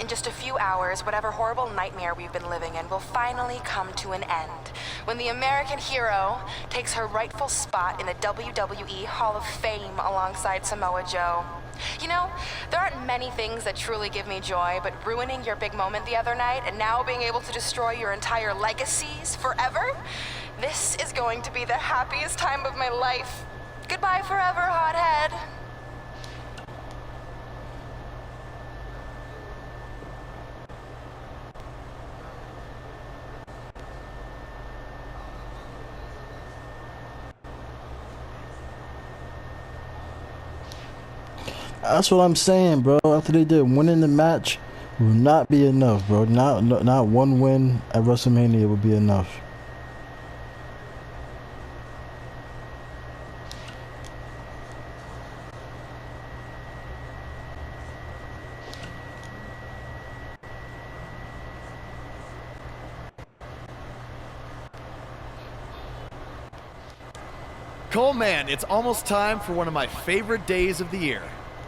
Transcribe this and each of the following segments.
In just a few hours, whatever horrible nightmare we've been living in will finally come to an end, when the American hero takes her rightful spot in the WWE Hall of Fame alongside Samoa Joe. You know, there aren't many things that truly give me joy, but ruining your big moment the other night and now being able to destroy your entire legacies forever? This is going to be the happiest time of my life. Goodbye forever, hothead. That's what I'm saying, bro. After they did winning the match will not be enough, bro. Not one win at WrestleMania would be enough. Cole, man, it's almost time for one of my favorite days of the year.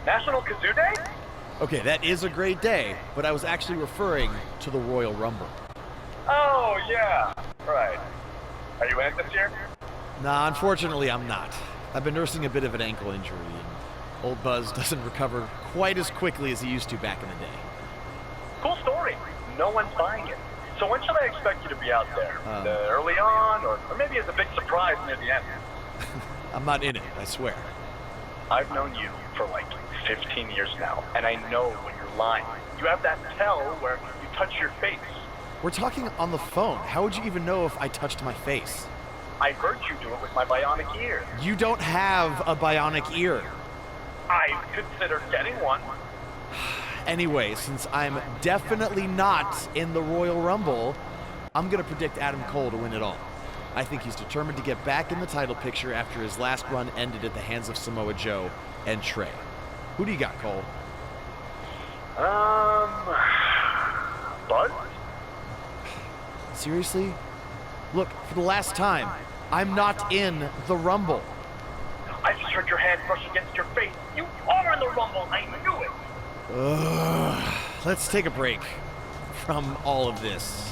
National Kazoo Day? Okay, that is a great day, but I was actually referring to the Royal Rumble. Oh, yeah. Right. Are you in it this year? Nah, unfortunately, I'm not. I've been nursing a bit of an ankle injury, and old Buzz doesn't recover quite as quickly as he used to back in the day. Cool story. No one's buying it. So when should I expect you to be out there? Early on, or maybe as a big surprise near the end? I'm not in it, I swear. I've known you for like 15 years now, and I know when you're lying. You have that tell where you touch your face. We're talking on the phone. How would you even know if I touched my face? I heard you do it with my bionic ear. You don't have a bionic ear. I considered getting one. Anyway, since I'm definitely not in the Royal Rumble, I'm gonna predict Adam Cole to win it all. I think he's determined to get back in the title picture after his last run ended at the hands of Samoa Joe and Trey. Who do you got, Cole? Buzz? Seriously? Look, for the last time, I'm not in the Rumble. I just heard your hand brush against your face. You are in the Rumble. I knew it. Let's take a break from all of this.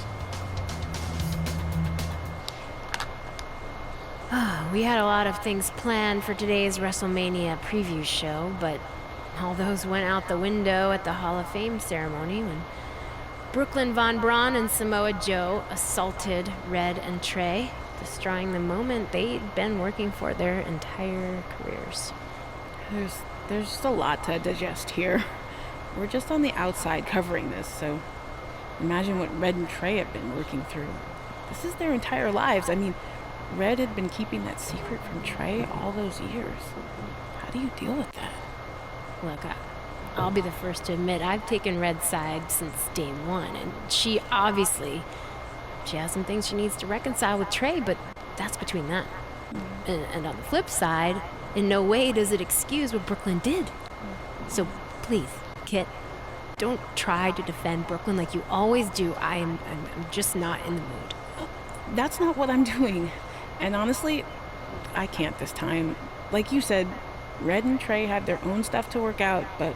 We had a lot of things planned for today's WrestleMania preview show, but all those went out the window at the Hall of Fame ceremony when Brooklyn Von Braun and Samoa Joe assaulted Red and Trey, destroying the moment they'd been working for their entire careers. There's just a lot to digest here. We're just on the outside covering this, so imagine what Red and Trey have been working through. This is their entire lives. I mean, Red had been keeping that secret from Trey all those years. How do you deal with that? Look, I'll be the first to admit I've taken Red's side since day one, and she has some things she needs to reconcile with Trey, but that's between them. And on the flip side, in no way does it excuse what Brooklyn did. So please, Kit, don't try to defend Brooklyn like you always do. I'm just not in the mood. That's not what I'm doing. And honestly, I can't this time. Like you said, Red and Trey have their own stuff to work out, but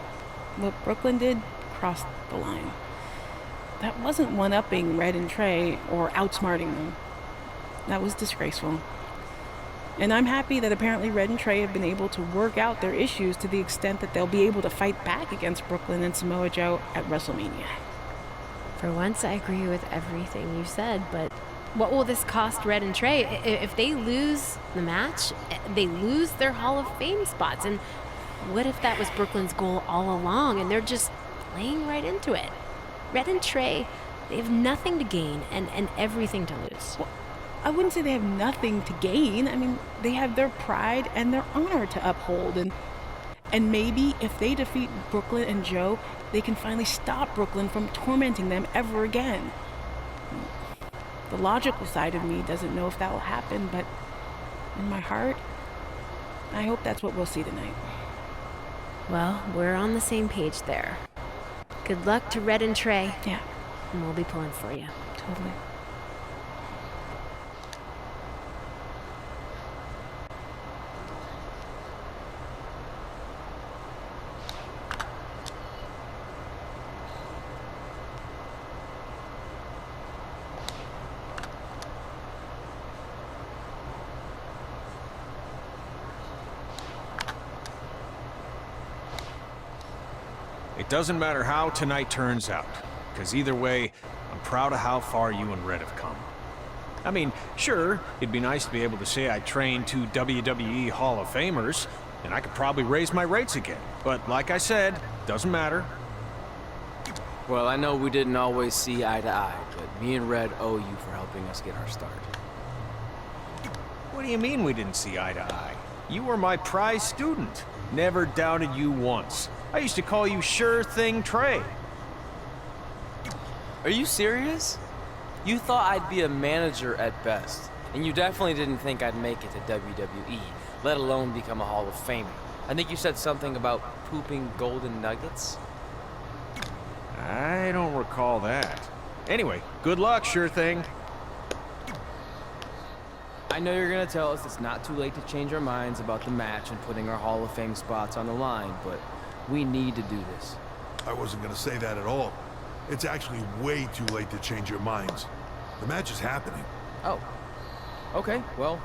what Brooklyn did crossed the line. That wasn't one-upping Red and Trey or outsmarting them. That was disgraceful. And I'm happy that apparently Red and Trey have been able to work out their issues to the extent that they'll be able to fight back against Brooklyn and Samoa Joe at WrestleMania. For once, I agree with everything you said, but what will this cost Red and Trey? If they lose the match, they lose their Hall of Fame spots. And what if that was Brooklyn's goal all along and they're just playing right into it? Red and Trey, they have nothing to gain and everything to lose. Well, I wouldn't say they have nothing to gain. I mean, they have their pride and their honor to uphold. And maybe if they defeat Brooklyn and Joe, they can finally stop Brooklyn from tormenting them ever again. The logical side of me doesn't know if that will happen, but in my heart, I hope that's what we'll see tonight. Well, we're on the same page there. Good luck to Red and Trey. Yeah. And we'll be pulling for you. Totally. It doesn't matter how tonight turns out, because either way, I'm proud of how far you and Red have come. I mean, sure, it'd be nice to be able to say I trained 2 WWE Hall of Famers, and I could probably raise my rates again. But like I said, doesn't matter. Well, I know we didn't always see eye to eye, but me and Red owe you for helping us get our start. What do you mean we didn't see eye to eye? You were my prize student. Never doubted you once. I used to call you Sure Thing Trey. Are you serious? You thought I'd be a manager at best, and you definitely didn't think I'd make it to WWE, let alone become a Hall of Famer. I think you said something about pooping golden nuggets? I don't recall that. Anyway, good luck, Sure Thing. I know you're gonna tell us it's not too late to change our minds about the match and putting our Hall of Fame spots on the line, but we need to do this. I wasn't gonna say that at all. It's actually way too late to change your minds. The match is happening. Oh. Okay, well,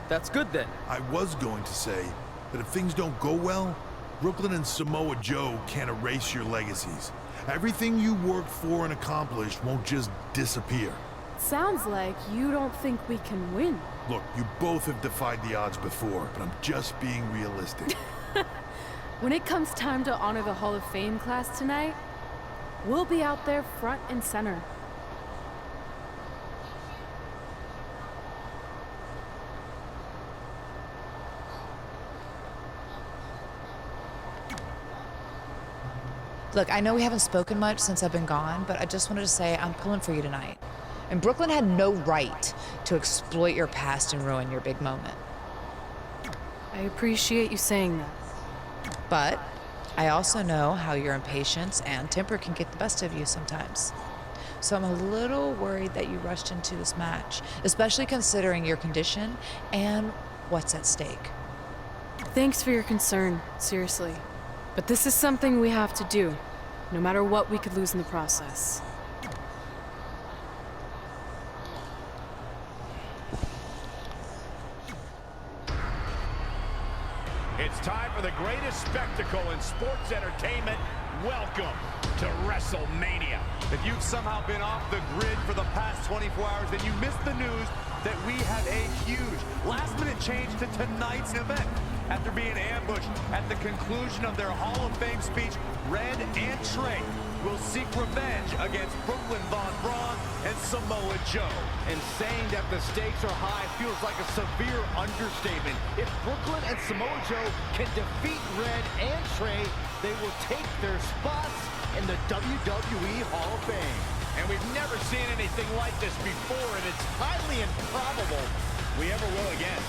that's good then. I was going to say that if things don't go well, Brooklyn and Samoa Joe can't erase your legacies. Everything you worked for and accomplished won't just disappear. Sounds like you don't think we can win. Look, you both have defied the odds before, but I'm just being realistic. When it comes time to honor the Hall of Fame class tonight, we'll be out there front and center. Look, I know we haven't spoken much since I've been gone, but I just wanted to say I'm pulling for you tonight. And Brooklyn had no right to exploit your past and ruin your big moment. I appreciate you saying that. But I also know how your impatience and temper can get the best of you sometimes. So I'm a little worried that you rushed into this match, especially considering your condition and what's at stake. Thanks for your concern, seriously. But this is something we have to do, no matter what we could lose in the process. It's time for the greatest spectacle in sports entertainment. Welcome to WrestleMania. If you've somehow been off the grid for the past 24 hours, then you missed the news that we have a huge last-minute change to tonight's event. After being ambushed at the conclusion of their Hall of Fame speech, Red and Trey will seek revenge against Brooklyn Von Braun and Samoa Joe. And saying that the stakes are high feels like a severe understatement. If Brooklyn and Samoa Joe can defeat Red and Trey, they will take their spots in the WWE Hall of Fame. And we've never seen anything like this before, and it's highly improbable we ever will again.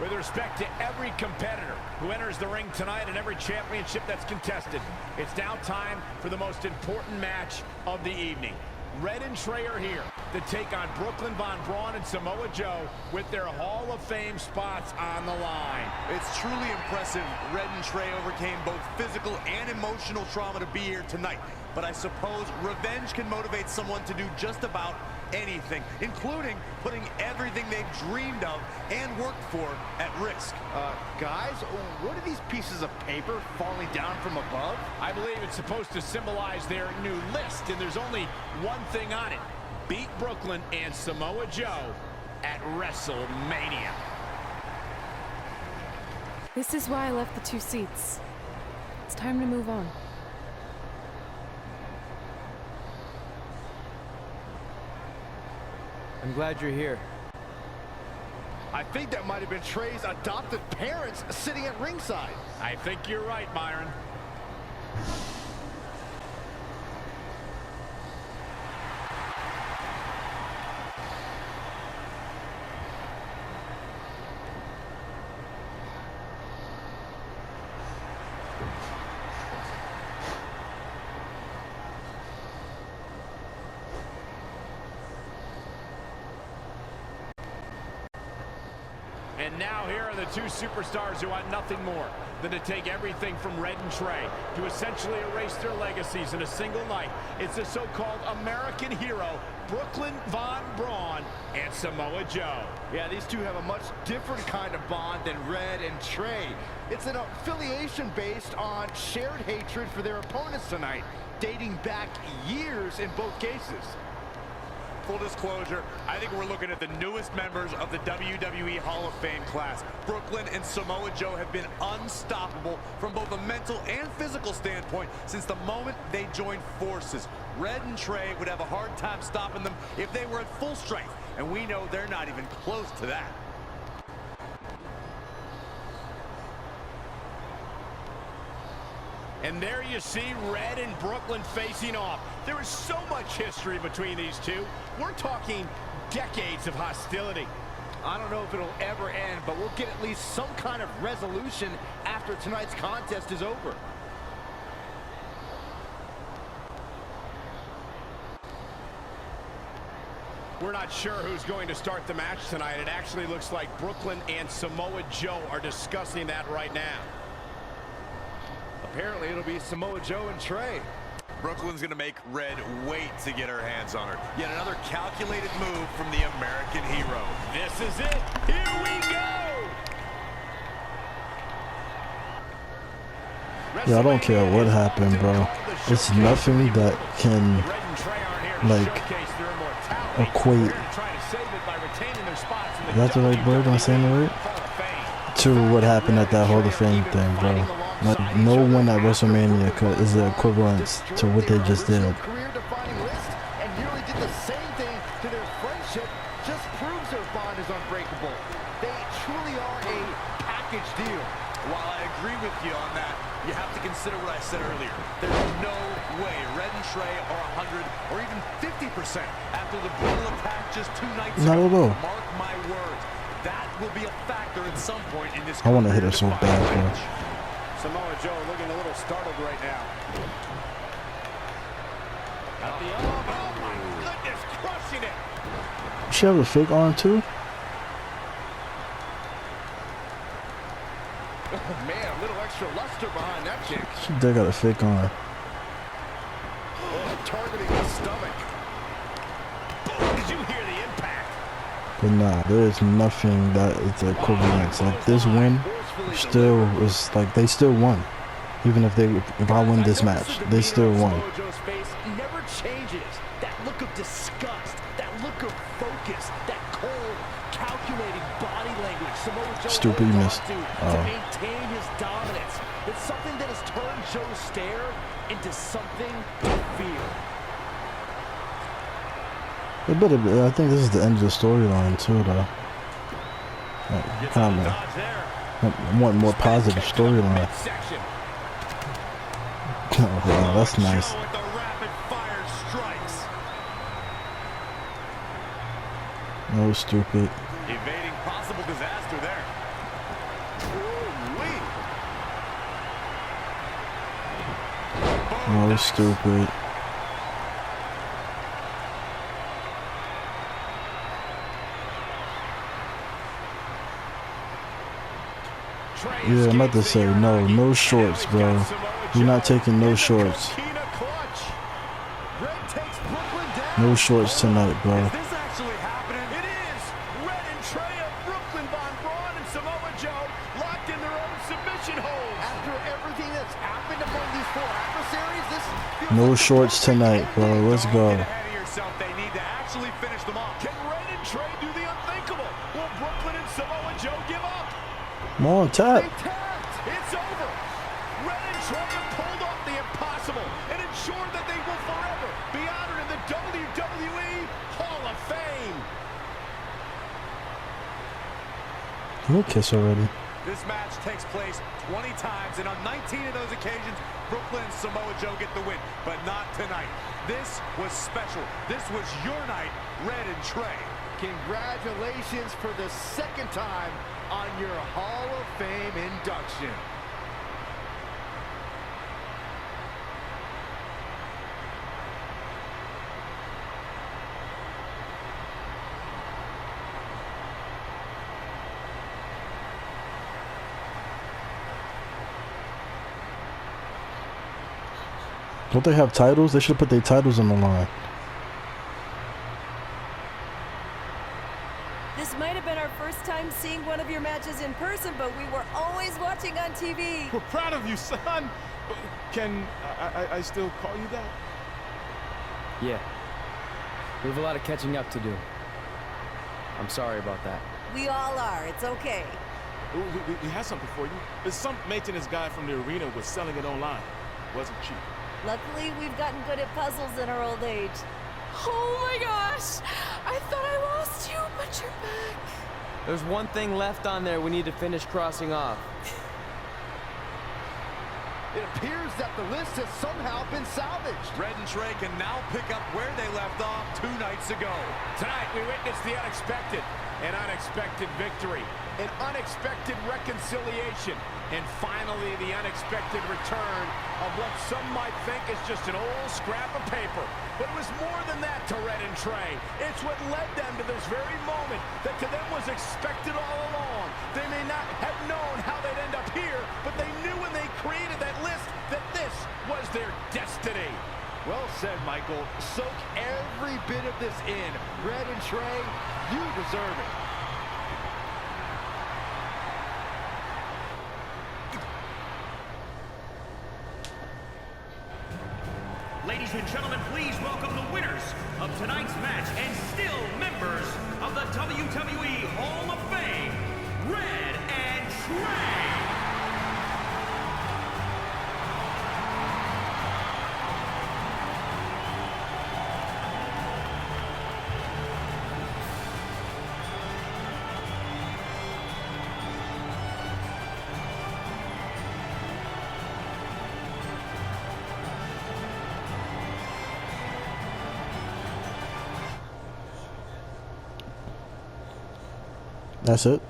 With respect to every competitor who enters the ring tonight and every championship that's contested, it's now time for the most important match of the evening. Red and Trey are here to take on Brooklyn Von Braun and Samoa Joe with their Hall of Fame spots on the line. It's truly impressive Red and Trey overcame both physical and emotional trauma to be here tonight. But I suppose revenge can motivate someone to do just about anything, including putting everything they've dreamed of and worked for at risk. Guys, what are these pieces of paper falling down from above? I believe it's supposed to symbolize their new list, and there's only one thing on it. Beat Brooklyn and Samoa Joe at WrestleMania. This is why I left the 2 seats. It's time to move on. I'm glad you're here. I think that might have been Trey's adopted parents sitting at ringside. I think you're right, Myron. And now here are the two superstars who want nothing more than to take everything from Red and Trey to essentially erase their legacies in a single night. It's the so-called American hero, Brooklyn Von Braun and Samoa Joe. Yeah, these two have a much different kind of bond than Red and Trey. It's an affiliation based on shared hatred for their opponents tonight, dating back years in both cases. Full disclosure, I think we're looking at the newest members of the WWE Hall of Fame class. Brooklyn and Samoa Joe have been unstoppable from both a mental and physical standpoint since the moment they joined forces. Red and Trey would have a hard time stopping them if they were at full strength, and we know they're not even close to that. And there you see Red and Brooklyn facing off. There is so much history between these two. We're talking decades of hostility. I don't know if it'll ever end, but we'll get at least some kind of resolution after tonight's contest is over. We're not sure who's going to start the match tonight. It actually looks like Brooklyn and Samoa Joe are discussing that right now. Apparently, it'll be Samoa Joe and Trey. Brooklyn's gonna make Red wait to get her hands on her. Yet another calculated move from the American hero. This is it. Here we go. Yeah, I don't care what happened, bro. It's nothing that can, like, equate. That's the right word? Am I saying the right? To what happened at that Hall of Fame thing, bro. Like, no one at WrestleMania is the equivalent to what they just did. Career-defining list and nearly did the same thing to their friendship. Just proves their bond is unbreakable. They truly are a package deal. While I agree with you on that, you have to consider what I said earlier. There's no way Red and Trey are 100 or even 50% after the brutal attack just 2 nights ago. Not at all. Mark my words. That will be a factor at some point in this. I want to hit her so bad, bro. Samoa Joe looking a little startled right now. At the elbow. Oh my goodness, crushing it. She have a fake arm too? Oh man, a little extra luster behind that kick. She did got a fake arm. Oh, targeting the stomach. Did you hear the impact? But nah, there is nothing that is the equivalent. Like, this win still is like, they still won. Even if I win this match, they still won. Joe's face never changes. That look of disgust, that look of focus, that cold, calculating body language Samoa Joe Stupid, you missed. to maintain his dominance. It's something that has turned Joe's stare into something to fear. They better be, I think this is the end of the storyline too, though. Like, kind of, I want more positive storyline. Oh, wow, that's nice. That was stupid. Evading possible disaster there. That was stupid. Yeah, I'm about to say no shorts, bro. You're not taking no shorts. No shorts tonight, bro. Is this actually happening? It is. Red and Trey of Brooklyn, Von Braun and Samoa Joe locked in their own submission holds. After everything that's happened among these four adversaries, this feels No like shorts tonight, bro. Let's go. Get ahead of yourself. They need to actually finish them off. Can Red and Trey do the unthinkable? Will Brooklyn and Samoa Joe give up? Come on, tap. It's over. Red and Trey have pulled off the impossible and ensured that they will forever be honored in the WWE Hall of Fame. Can we kiss already? This match takes place 20 times, and on 19 of those occasions, Brooklyn and Samoa Joe get the win, but not tonight. This was special. This was your night, Red and Trey. congratulations for the second time on your Hall of Fame induction. Don't they have titles? They should put their titles on the line. This might have been our first time seeing one of your matches in person, but we were always watching on TV. We're proud of you, son. Can I still call you that? Yeah. We have a lot of catching up to do. I'm sorry about that. We all are. It's okay. We have something for you. There's some maintenance guy from the arena was selling it online. Wasn't cheap. Luckily, we've gotten good at puzzles in our old age. Oh my gosh! I thought I lost you, but you're back. There's one thing left on there we need to finish crossing off. It appears that the list has somehow been salvaged. Red and Trey can now pick up where they left off 2 nights ago. Tonight, we witnessed the unexpected. An unexpected victory. An unexpected reconciliation. And finally, the unexpected return of what some might think is just an old scrap of paper. But it was more than that to Red and Trey. It's what led them to this very moment that to them was expected all along. They may not have known how they'd end up here, but they knew when they created that list that this was their destiny. Well said, Michael. Soak every bit of this in. Red and Trey, you deserve it. Ladies and gentlemen, please welcome the winners of tonight's match and still members of the WWE Hall of Fame, Red and Trey. That's it.